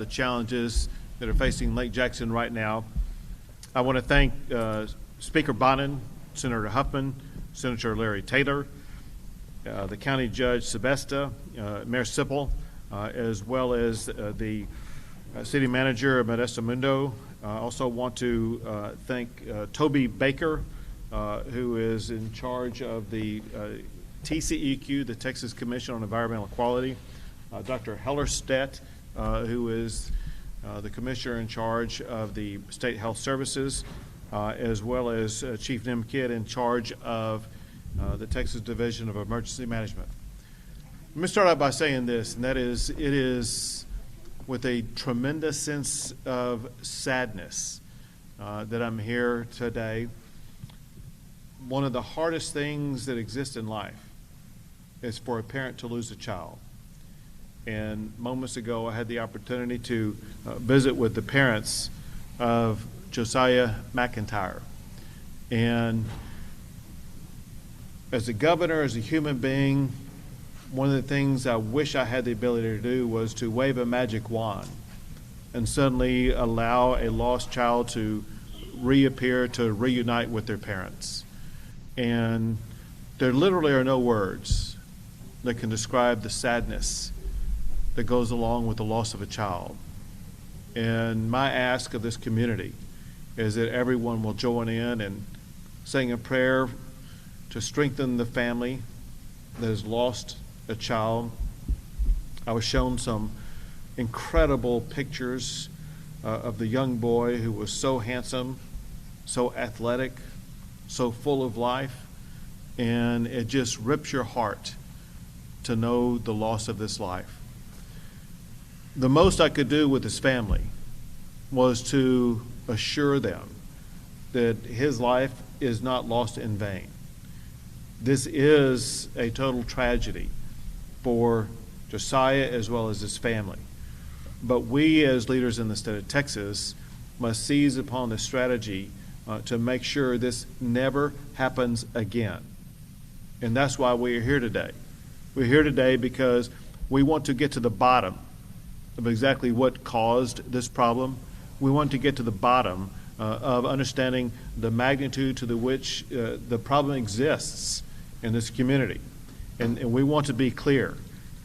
the challenges that are facing Lake Jackson right now. I want to thank Speaker Bonin, Senator Huffman, Senator Larry Taylor, the County Judge Sebesta, Mayor Sipple, as well as the City Manager Modesta Mundo. I also want to thank Toby Baker, who is in charge of the TCEQ, the Texas Commission on Environmental Quality, Dr. Hellerstedt, who is the Commissioner in charge of the State Health Services, as well as Chief Nimkid in charge of the Texas Division of Emergency Management. Let me start out by saying this, and that is, it is with a tremendous sense of sadness that I'm here today. One of the hardest things that exists in life is for a parent to lose a child. And moments ago, I had the opportunity to visit with the parents of Josiah McIntyre. And as a governor, as a human being, one of the things I wish I had the ability to do was to wave a magic wand and suddenly allow a lost child to reappear, to reunite with their parents. And there literally are no words that can describe the sadness that goes along with the loss of a child. And my ask of this community is that everyone will join in and saying a prayer to strengthen the family that has lost a child. I was shown some incredible pictures of the young boy who was so handsome, so athletic, so full of life, and it just rips your heart to know the loss of this life. The most I could do with his family was to assure them that his life is not lost in vain. This is a total tragedy for Josiah as well as his family. But we as leaders in the state of Texas must seize upon the strategy to make sure this never happens again. And that's why we are here today. We're here today because we want to get to the bottom of exactly what caused this problem. We want to get to the bottom of understanding the magnitude to which the problem exists in this community. And we want to be clear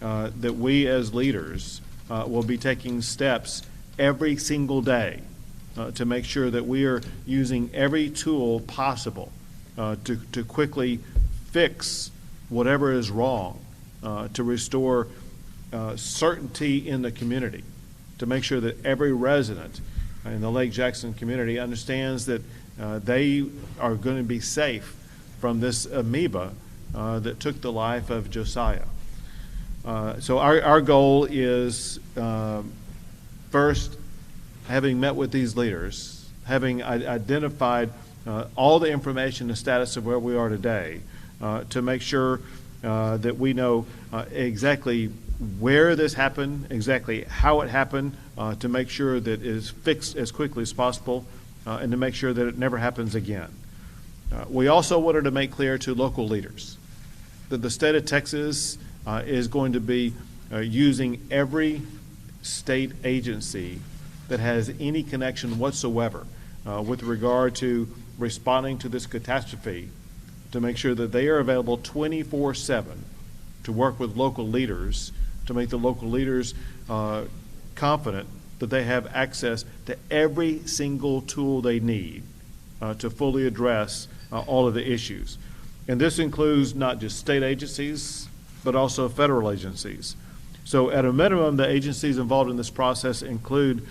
that we as leaders will be taking steps every single day to make sure that we are using every tool possible to quickly fix whatever is wrong, to restore certainty in the community, to make sure that every resident in the Lake Jackson community understands that they are going to be safe from this amoeba that took the life of Josiah. So our goal is, first, having met with these leaders, having identified all the information, the status of where we are today, to make sure that we know exactly where this happened, exactly how it happened, to make sure that it is fixed as quickly as possible, and to make sure that it never happens again. We also wanted to make clear to local leaders that the state of Texas is going to be using every state agency that has any connection whatsoever with regard to responding to this catastrophe, to make sure that they are available 24/7 to work with local leaders, to make the local leaders confident that they have access to every single tool they need to fully address all of the issues. And this includes not just state agencies, but also federal agencies. So at a minimum, the agencies involved in this process include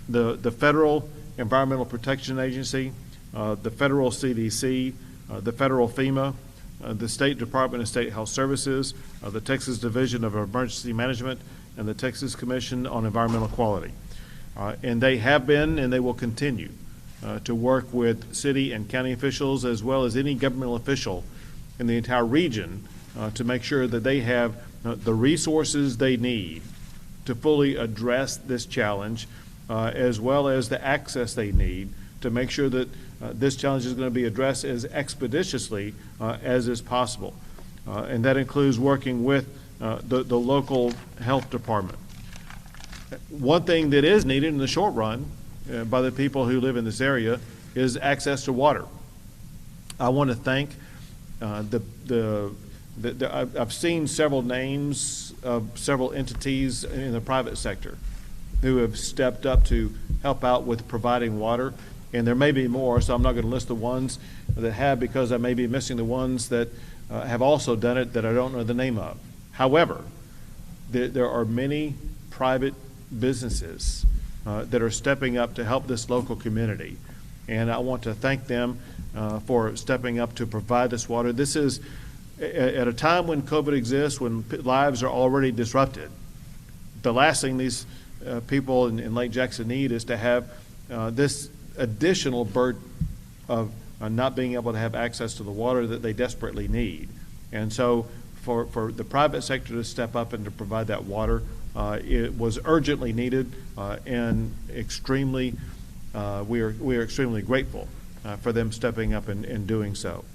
the Federal Environmental Protection Agency, the Federal CDC, the Federal FEMA, the State Department of State Health Services, the Texas Division of Emergency Management, and the Texas Commission on Environmental Quality. And they have been and they will continue to work with city and county officials as well as any governmental official in the entire region to make sure that they have the resources they need to fully address this challenge, as well as the access they need to make sure that this challenge is going to be addressed as expeditiously as is possible. And that includes working with the local health department. One thing that is needed in the short run by the people who live in this area is access to water. I want to thank I've seen several names of several entities in the private sector who have stepped up to help out with providing water. And there may be more, so I'm not going to list the ones that have, because I may be missing the ones that have also done it that I don't know the name of. However, there are many private businesses that are stepping up to help this local community. And I want to thank them for stepping up to provide this water. This is at a time when COVID exists, when lives are already disrupted. The last thing these people in Lake Jackson need is to have this additional burden of not being able to have access to the water that they desperately need. And so for the private sector to step up and to provide that water, it was urgently needed, and extremely, we are extremely grateful for them stepping up and doing so.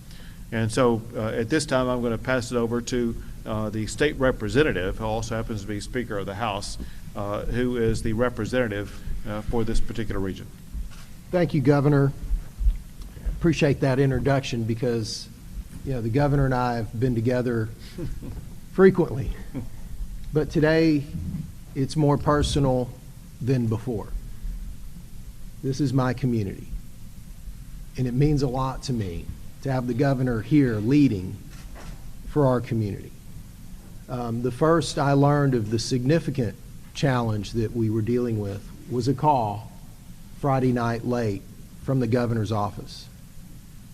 And so at this time, I'm going to pass it over to the state representative, who also happens to be Speaker of the House, who is the representative for this particular region. Thank you, Governor. Appreciate that introduction, because the Governor and I have been together frequently. But today, it's more personal than before. This is my community, and it means a lot to me to have the Governor here leading for our community. The first I learned of the significant challenge that we were dealing with was a call Friday night late from the Governor's office,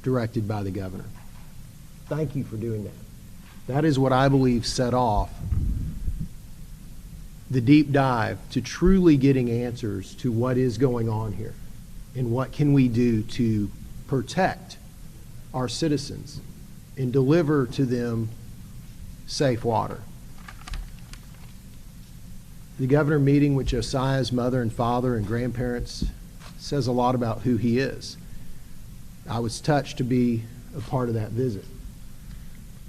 directed by the Governor. Thank you for doing that. That is what I believe set off the deep dive to truly getting answers to what is going on here and what can we do to protect our citizens and deliver to them safe water. The Governor meeting with Josiah's mother and father and grandparents says a lot about who he is. I was touched to be a part of that visit.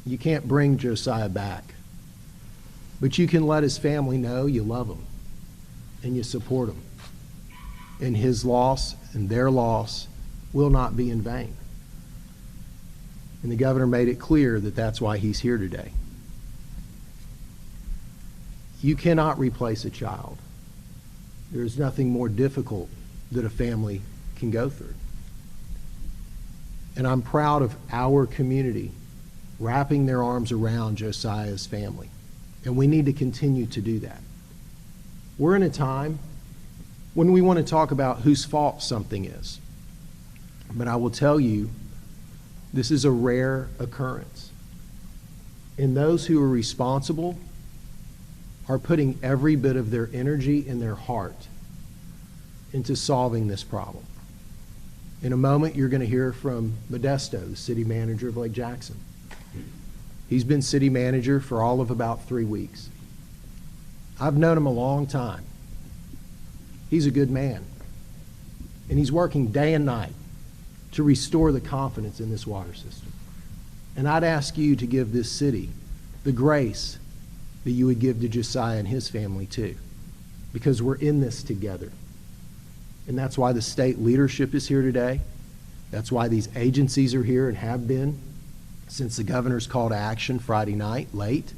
You can't bring Josiah back, but you can let his family know you love him and you support him. And his loss and their loss will not be in vain. And the Governor made it clear that that's why he's here today. You cannot replace a child. There is nothing more difficult that a family can go through. And I'm proud of our community wrapping their arms around Josiah's family. And we need to continue to do that. We're in a time when we want to talk about whose fault something is. But I will tell you, this is a rare occurrence. And those who are responsible are putting every bit of their energy and their heart into solving this problem. In a moment, you're going to hear from Modesto, the city manager of Lake Jackson. He's been city manager for all of about 3 weeks. I've known him a long time. He's a good man. And he's working day and night to restore the confidence in this water system. And I'd ask you to give this city the grace that you would give to Josiah and his family too, because we're in this together. And that's why the state leadership is here today. That's why these agencies are here and have been since the Governor's call to action Friday night late.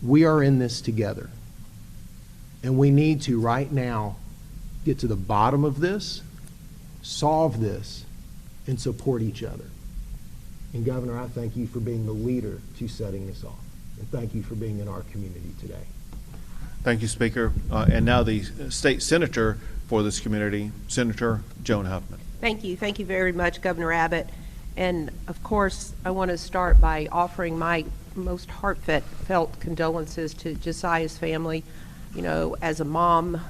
We are in this together. And we need to right now get to the bottom of this, solve this, and support each other. And Governor, I thank you for being the leader to setting this off. And thank you for being in our community today. Thank you, Speaker. And now the state senator for this community, Senator Joan Huffman. Thank you. Thank you very much, Governor Abbott. And of course, I want to start by offering my most heartfelt condolences to Josiah's family. You know, as a mom,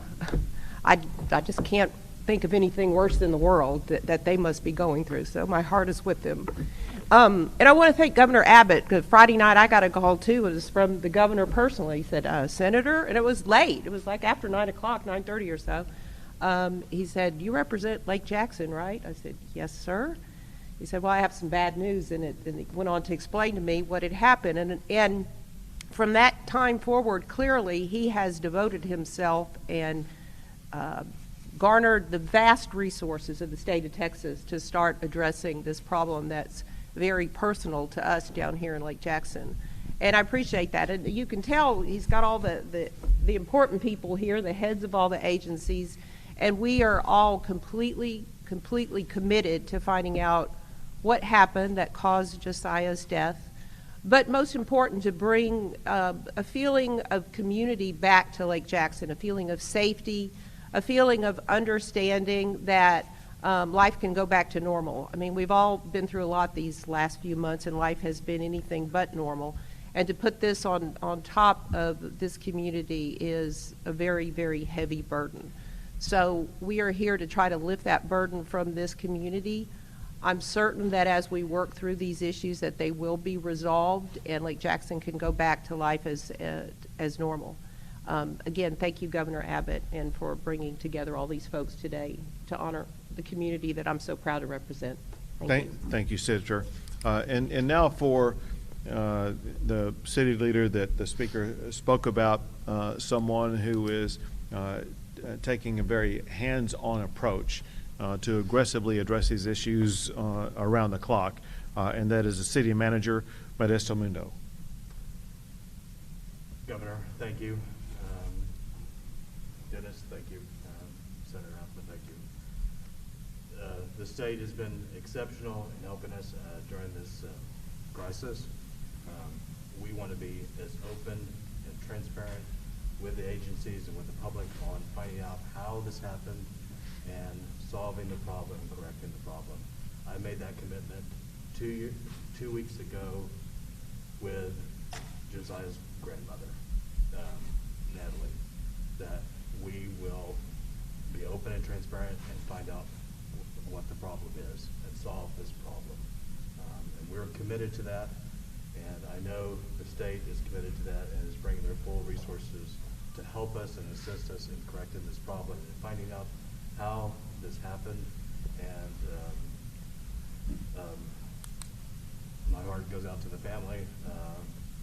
I just can't think of anything worse than the world that they must be going through. So my heart is with them. And I want to thank Governor Abbott, because Friday night I got a call too. It was from the governor personally. He said, Senator, and it was late. It was like after 9 o'clock, 9:30 or so. He said, you represent Lake Jackson, right? I said, yes, sir. He said, well, I have some bad news. And he went on to explain to me what had happened. And from that time forward, clearly, he has devoted himself and garnered the vast resources of the state of Texas to start addressing this problem that's very personal to us down here in Lake Jackson. And I appreciate that. And you can tell he's got all the important people here, the heads of all the agencies, and we are all completely committed to finding out what happened that caused Josiah's death. But most important, to bring a feeling of community back to Lake Jackson, a feeling of safety, a feeling of understanding that life can go back to normal. I mean, we've all been through a lot these last few months, and life has been anything but normal. And to put this on top of this community is a very, very heavy burden. So we are here to try to lift that burden from this community. I'm certain that as we work through these issues that they will be resolved and Lake Jackson can go back to life as normal. Again, thank you, Governor Abbott, and for bringing together all these folks today to honor the community that I'm so proud to represent. Thank you, Senator. And now for the city leader that the speaker spoke about, someone who is taking a very hands-on approach to aggressively address these issues around the clock, and that is the city manager, Modesto Mundo. Governor, thank you. Dennis, thank you. Senator Hoffman, thank you. The state has been exceptional in helping us during this crisis. We want to be as open and transparent with the agencies and with the public on finding out how this happened and solving the problem and correcting the problem. I made that commitment 2 weeks ago with Josiah's grandmother, Natalie, that we will be open and transparent and find out what the problem is and solve this problem. And we're committed to that, and I know the state is committed to that and is bringing their full resources to help us and assist us in correcting this problem and finding out how this happened. And my heart goes out to the family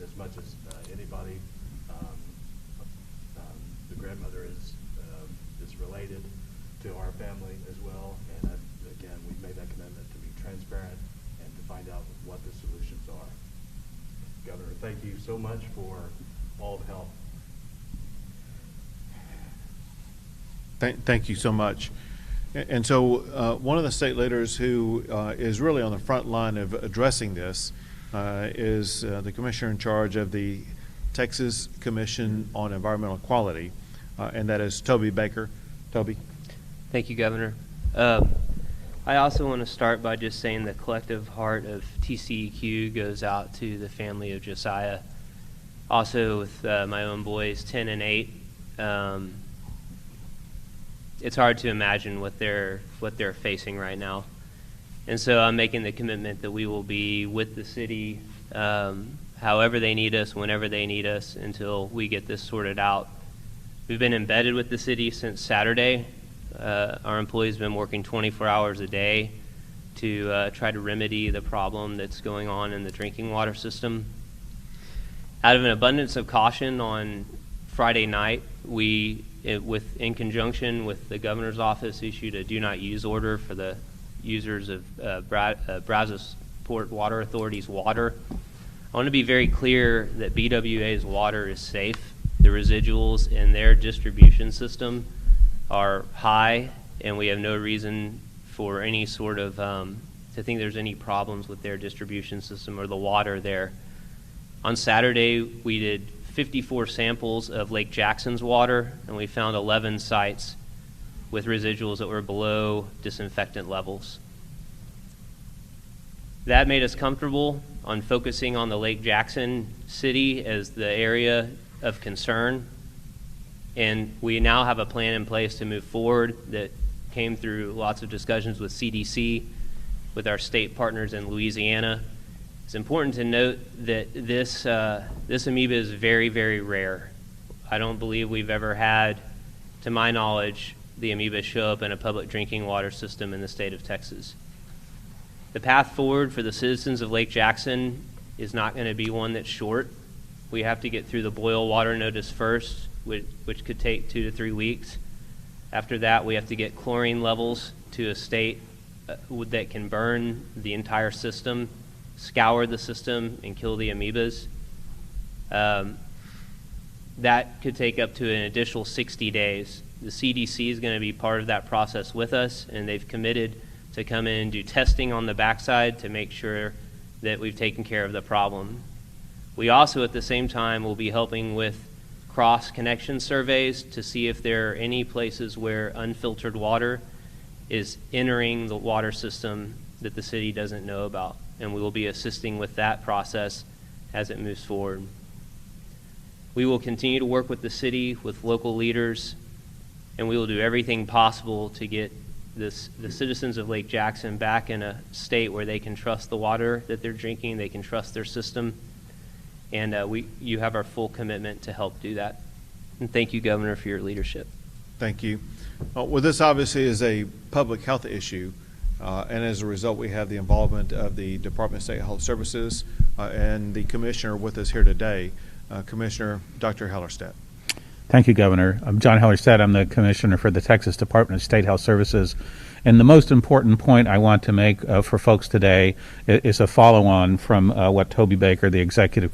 as much as anybody. The grandmother is related to our family as well, and again, we've made that commitment to be transparent and to find out what the solutions are. Governor, thank you so much for all the help. Thank you so much. And so one of the state leaders who is really on the front line of addressing this is the commissioner in charge of the Texas Commission on Environmental Quality, and that is Toby Baker. Toby. Thank you, Governor. I also want to start by just saying the collective heart of TCEQ goes out to the family of Josiah. Also with my own boys, 10 and 8. It's hard to imagine what they're facing right now. And so I'm making the commitment that we will be with the city however they need us, whenever they need us, until we get this sorted out. We've been embedded with the city since Saturday. Our employees have been working 24 hours a day to try to remedy the problem that's going on in the drinking water system. Out of an abundance of caution on Friday night, we, in conjunction with the governor's office, issued a do not use order for the users of Brazosport Water Authority's water. I want to be very clear that BWA's water is safe. The residuals in their distribution system are high, and we have no reason for any sort of to think there's any problems with their distribution system or the water there. On Saturday, we did 54 samples of Lake Jackson's water, and we found 11 sites with residuals that were below disinfectant levels. That made us comfortable on focusing on the Lake Jackson city as the area of concern, and we now have a plan in place to move forward that came through lots of discussions with CDC, with our state partners in Louisiana. It's important to note that this amoeba is very, very rare. I don't believe we've ever had, to my knowledge, the amoeba show up in a public drinking water system in the state of Texas. The path forward for the citizens of Lake Jackson is not going to be one that's short. We have to get through the boil water notice first, which could take 2 to 3 weeks. After that, we have to get chlorine levels to a state that can burn the entire system, scour the system, and kill the amoebas. That could take up to an additional 60 days. The CDC is going to be part of that process with us, and they've committed to come in and do testing on the backside to make sure that we've taken care of the problem. We also, at the same time, will be helping with cross-connection surveys to see if there are any places where unfiltered water is entering the water system that the city doesn't know about, and we will be assisting with that process as it moves forward. We will continue to work with the city, with local leaders, and we will do everything possible to get the citizens of Lake Jackson back in a state where they can trust the water that they're drinking, they can trust their system, and you have our full commitment to help do that. And thank you, Governor, for your leadership. Thank you. Well, this obviously is a public health issue, and as a result, we have the involvement of the Department of State Health Services and the Commissioner with us here today, Commissioner Dr. Hellerstedt. Thank you, Governor. I'm John Hellerstedt. I'm the Commissioner for the Texas Department of State Health Services. And the most important point I want to make for folks today is a follow-on from what Toby Baker, the Executive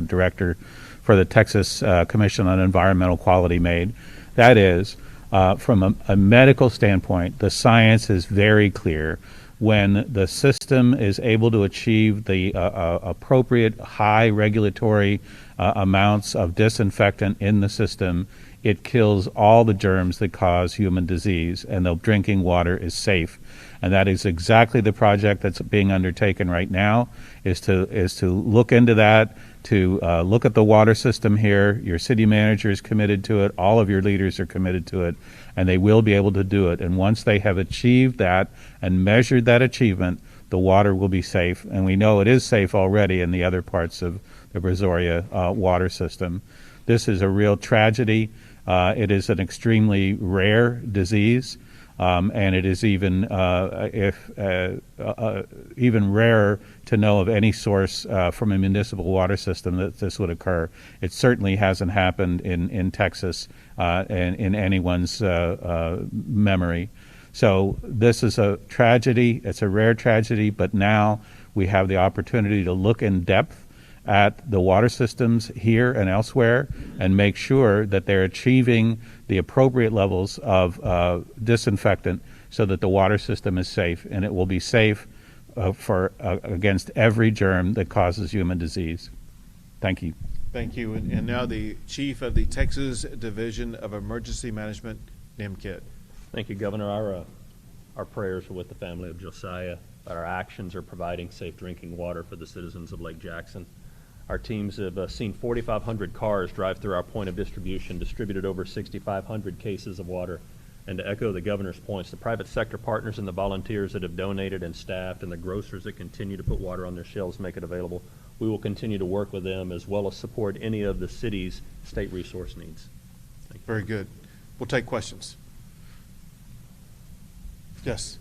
Director for the Texas Commission on Environmental Quality, made. That is, from a medical standpoint, the science is very clear. When the system is able to achieve the appropriate high regulatory amounts of disinfectant in the system, it kills all the germs that cause human disease, and the drinking water is safe. And that is exactly the project that's being undertaken right now, is to look into that, to look at the water system here. Your city manager is committed to it. All of your leaders are committed to it, and they will be able to do it. And once they have achieved that and measured that achievement, the water will be safe. And we know it is safe already in the other parts of the Brazoria water system. This is a real tragedy. It is an extremely rare disease, and it is even even rarer to know of any source from a municipal water system that this would occur. It certainly hasn't happened in Texas in anyone's memory. So this is a tragedy. It's a rare tragedy, but now we have the opportunity to look in depth at the water systems here and elsewhere and make sure that they're achieving the appropriate levels of disinfectant so that the water system is safe, and it will be safe against every germ that causes human disease. Thank you. Thank you. And now the Chief of the Texas Division of Emergency Management, Nim Kidd. Thank you, Governor. Our prayers are with the family of Josiah. Our actions are providing safe drinking water for the citizens of Lake Jackson. Our teams have seen 4,500 cars drive through our point of distribution, distributed over 6,500 cases of water. And to echo the governor's points, the private sector partners and the volunteers that have donated and staffed, and the grocers that continue to put water on their shelves, make it available, we will continue to work with them as well as support any of the city's state resource needs. Thank you. Very good. We'll take questions. Yes.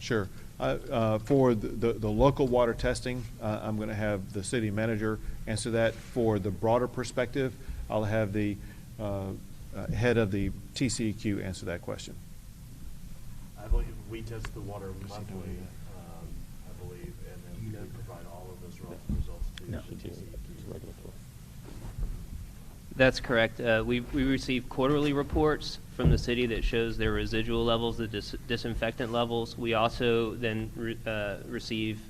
Sure. For the local water testing, I'm going to have the city manager answer that. For the broader perspective, I'll have the head of the TCEQ answer that question. I believe we test the water monthly, I believe, and then we provide all of those results to the TCEQ. That's correct. We receive quarterly reports from the city that shows their residual levels, the disinfectant levels. We also then receive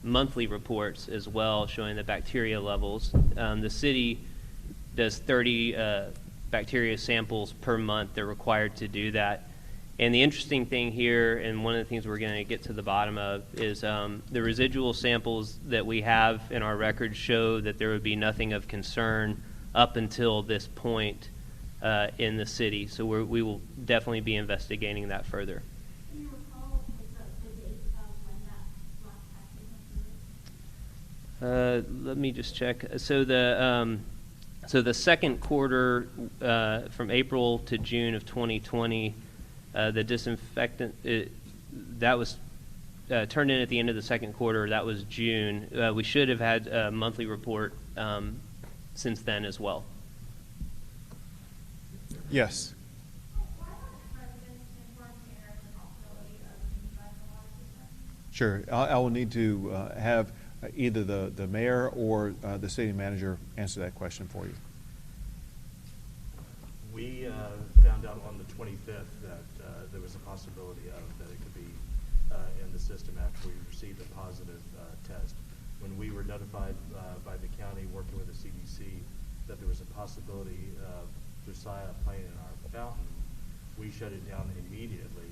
monthly reports as well showing the bacteria levels. The city does 30 bacteria samples per month. They're required to do that. And the interesting thing here, and one of the things we're going to get to the bottom of, is the residual samples that we have in our records show that there would be nothing of concern up until this point in the city. So we will definitely be investigating that further. Can you recall the date of when that last testing occurred? Let me just check. So the So the second quarter, from April to June of 2020, the disinfectant, that was turned in at the end of the second quarter. That was June. We should have had a monthly report since then as well. Yes. Why don't residents inform mayor of the possibility of amoeba in the water system? Sure. I will need to have either the mayor or the city manager answer that question for you. We found out on the 25th that there was a possibility of that it could be in the system after we received a positive test. When we were notified by the county working with the CDC that there was a possibility of Josiah playing in our fountain, we shut it down immediately,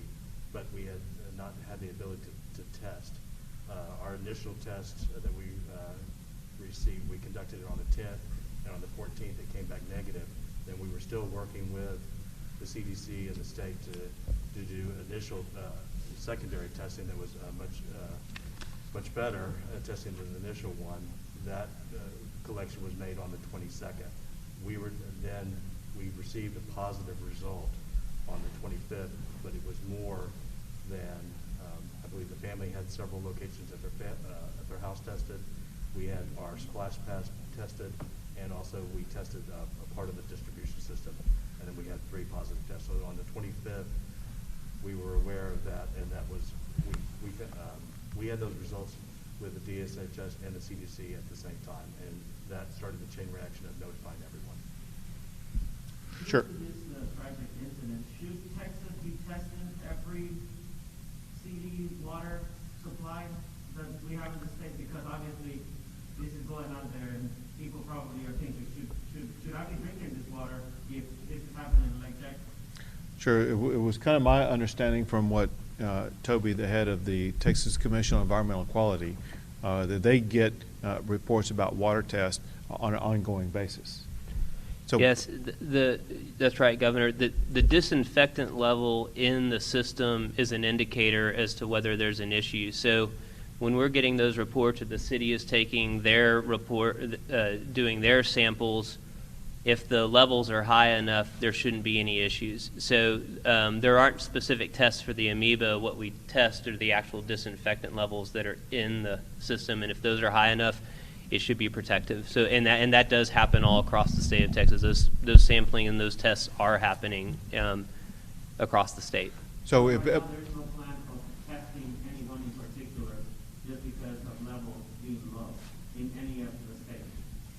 but we had not had the ability to test. Our initial test that we received, we conducted it on the 10th, and on the 14th it came back negative. Then we were still working with the CDC and the state to do initial secondary testing that was much better testing than the initial one. That collection was made on the 22nd. We received a positive result on the 25th, but it was more than I believe the family had several locations at their house tested. We had our splash pads tested, and also we tested a part of the distribution system, and then we had 3 positive tests. So on the 25th, we were aware of that, and that was we had those results with the DSHS and the CDC at the same time, and that started the chain reaction of notifying everyone. Sure. Due to this tragic incident, should Texas be testing every CD water supply that we have in the state? Because obviously this is going out there and people probably are thinking, should I be drinking this water if this is happening in Lake Jackson? Sure. It was kind of my understanding from what Toby, the head of the Texas Commission on Environmental Quality, that they get reports about water tests on an ongoing basis. So Yes, that's right, Governor. The disinfectant level in the system is an indicator as to whether there's an issue. So when we're getting those reports, or the city is taking their report, doing their samples, if the levels are high enough, there shouldn't be any issues. So there aren't specific tests for the amoeba. What we test are the actual disinfectant levels that are in the system, and if those are high enough, it should be protective. So and that does happen all across the state of Texas. Those sampling and those tests are happening across the state. So Right if now, there's no plan of testing anyone in particular just because of levels being low in any of the state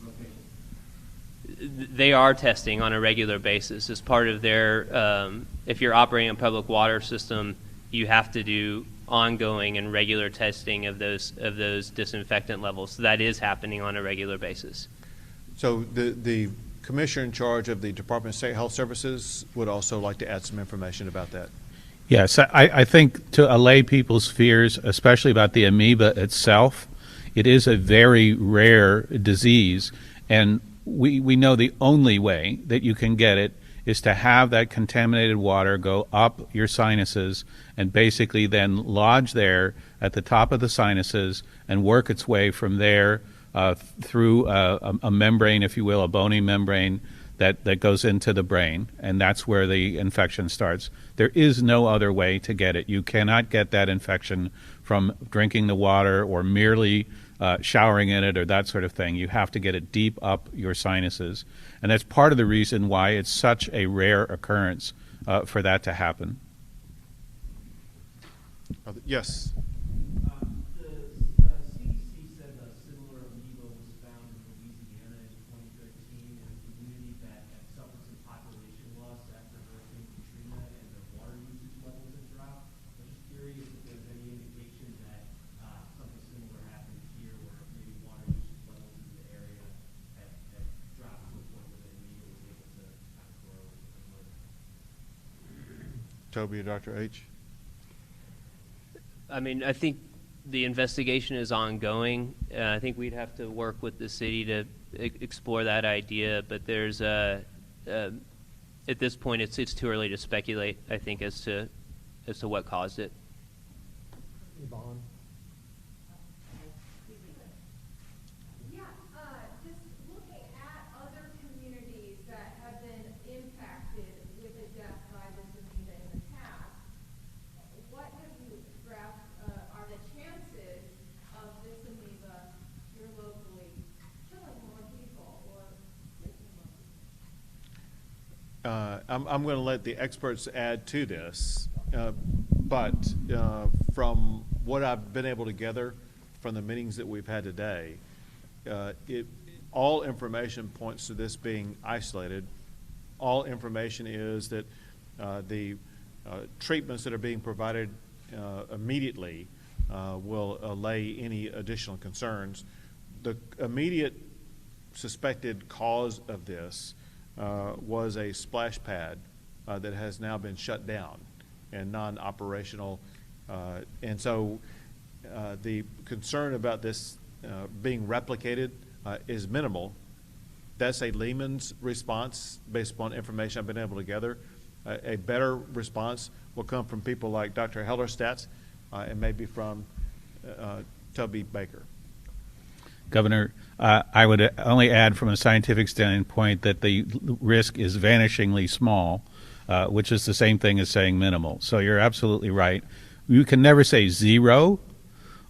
locations. They are testing on a regular basis as part of their, if you're operating a public water system, you have to do ongoing and regular testing of those disinfectant levels. So that is happening on a regular basis. So the commissioner in charge of the Department of State Health Services would also like to add some information about that. Yes, I think to allay people's fears, especially about the amoeba itself, it is a very rare disease, and we know the only way that you can get it is to have that contaminated water go up your sinuses and basically then lodge there at the top of the sinuses and work its way from there through a membrane, if you will, a bony membrane that goes into the brain, and that's where the infection starts. There is no other way to get it. You cannot get that infection from drinking the water or merely showering in it or that sort of thing. You have to get it deep up your sinuses. And that's part of the reason why it's such a rare occurrence for that to happen. Yes. The CDC said a similar amoeba was found in Louisiana in 2013 in a community that had suffered some population loss after Hurricane Katrina and their water usage levels had dropped. I'm just curious if there's any indication that something similar happened here where maybe water usage levels in the area had dropped to a point where the amoeba was able to kind of grow and live. Toby or Dr. H? I mean, I think the investigation is ongoing. I think we'd have to work with the city to explore that idea, but there's at this point it's too early to speculate, I think, as to what caused it. Yvonne? Yeah, just looking at other communities I'm going to let the experts add to this, but from what I've been able to gather from the meetings that we've had today, all information points to this being isolated. All information is that the treatments that are being provided immediately will allay any additional concerns. The immediate suspected cause of this was a splash pad that has now been shut down and non-operational. And so the concern about this being replicated is minimal. That's a layman's response based upon information I've been able to gather. A better response will come from people like Dr. Hellerstadt and maybe from Toby Baker. Governor, I would only add from a scientific standpoint that the risk is vanishingly small, which is the same thing as saying minimal. So you're absolutely right. You can never say zero,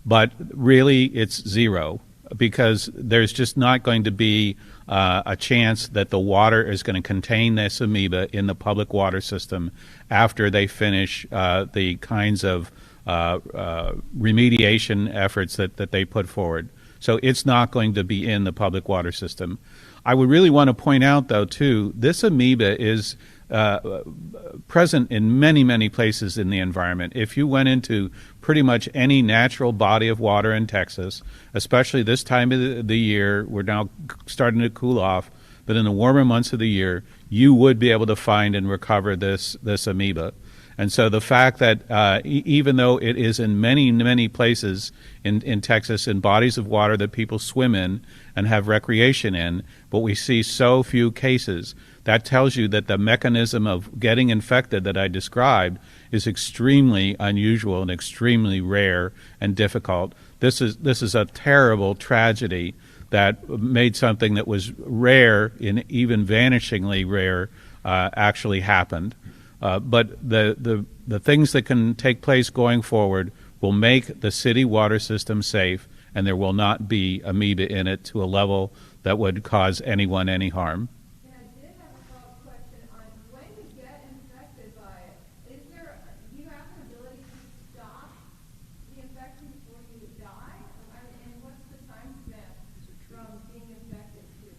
but really it's zero, because there's just not going to be a chance that the water is going to contain this amoeba in the public water system after they finish the kinds of remediation efforts that they put forward. So it's not going to be in the public water system. I would really want to point out, though, too, this amoeba is present in many, many places in the environment. If you went into pretty much any natural body of water in Texas, especially this time of the year, we're now starting to cool off, but in the warmer months of the year, you would be able to find and recover this amoeba. And so the fact that even though it is in many, many places in Texas, in bodies of water that people swim in and have recreation in, but we see so few cases, that tells you that the mechanism of getting infected that I described is extremely unusual and extremely rare and difficult. This is a terrible tragedy that made something that was rare, and even vanishingly rare, actually happened. But the things that can take place going forward will make the city water system safe, and there will not be amoeba in it to a level that would cause anyone any harm. And I did have a follow-up question on when you get infected by it, do you have an ability to stop the infection before you die? And what's the time span from being infected to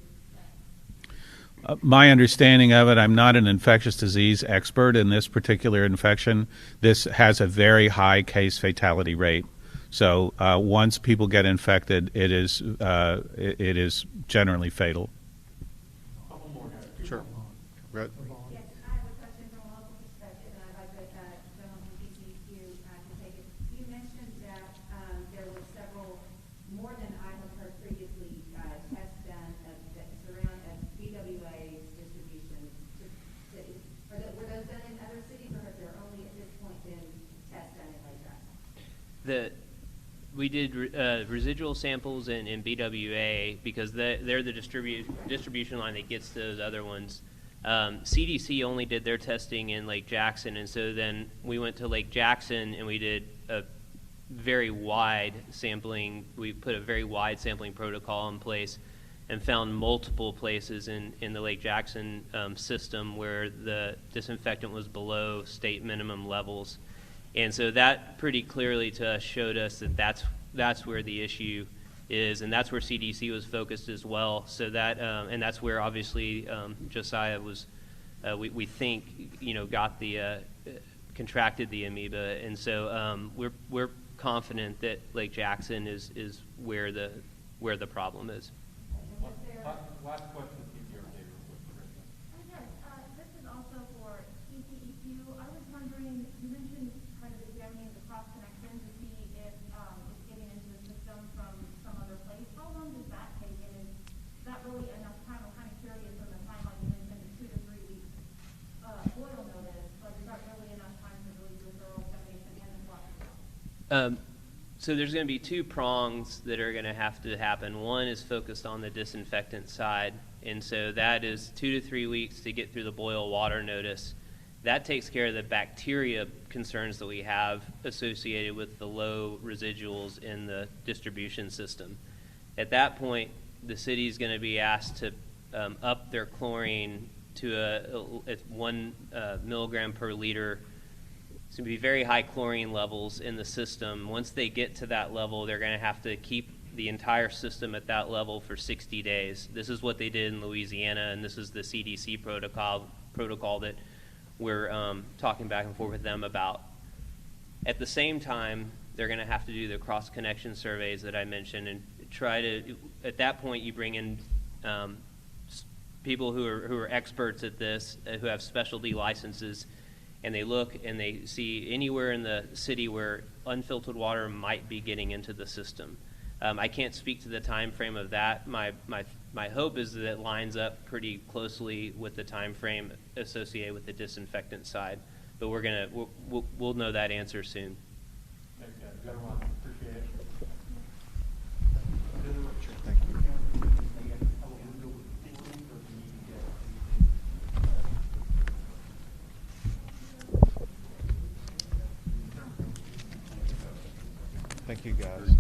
death? My understanding of it, I'm not an infectious disease expert in this particular infection. This has a very high case fatality rate. So once people get infected, it is generally fatal. Sure. Right. Yes, I have a question from a local perspective, and I'd like the gentleman from TCEQ to take it. You mentioned that there were several, more than I have heard previously, tests done that surround BWA's distribution to cities. Were those done in other cities, or have there only at this point been tests done in Lake Jackson? We did residual samples in BWA because they're the distribution line that gets those other ones. CDC only did their testing in Lake Jackson, and so then we went to Lake Jackson and we did a very wide sampling. We put a very wide sampling protocol in place and found multiple places in the Lake Jackson system where the disinfectant was below state minimum levels. And so that pretty clearly to us showed us that that's where the issue is, and that's where CDC was focused as well. So that and that's where obviously Josiah was, we think, got the contracted the amoeba, and so we're confident that Lake Jackson is where the problem is. Last question. Yes, this is also for TCEQ. I was wondering, you mentioned kind of examining the cross connection to see if it's getting into the system from some other place. How long does that take, and is that really enough time? I'm kind of curious from the timeline you mentioned, 2 to 3 weeks oil notice, but is that really enough time to really do a thorough examination and then flush it out? So there's going to be 2 prongs that are going to have to happen. One is focused on the disinfectant side, and so that is 2 to 3 weeks to get through the boil water notice. That takes care of the bacteria concerns that we have associated with the low residuals in the distribution system. At that point, the city is going to be asked to up their chlorine at 1 milligram per liter. It's going to be very high chlorine levels in the system. Once they get to that level, they're going to have to keep the entire system at that level for 60 days. This is what they did in Louisiana, and this is the CDC protocol that we're talking back and forth with them about. At the same time, they're going to have to do the cross-connection surveys that I mentioned and try to, at that point, you bring in people who are experts at this, who have specialty licenses, and they look and they see anywhere in the city where unfiltered water might be getting into the system. I can't speak to the time frame of that. My hope is that it lines up pretty closely with the time frame associated with the disinfectant side, but we'll know that answer soon. Thanks, guys. Gentlemen, appreciate it. Thank you. Thank you, guys.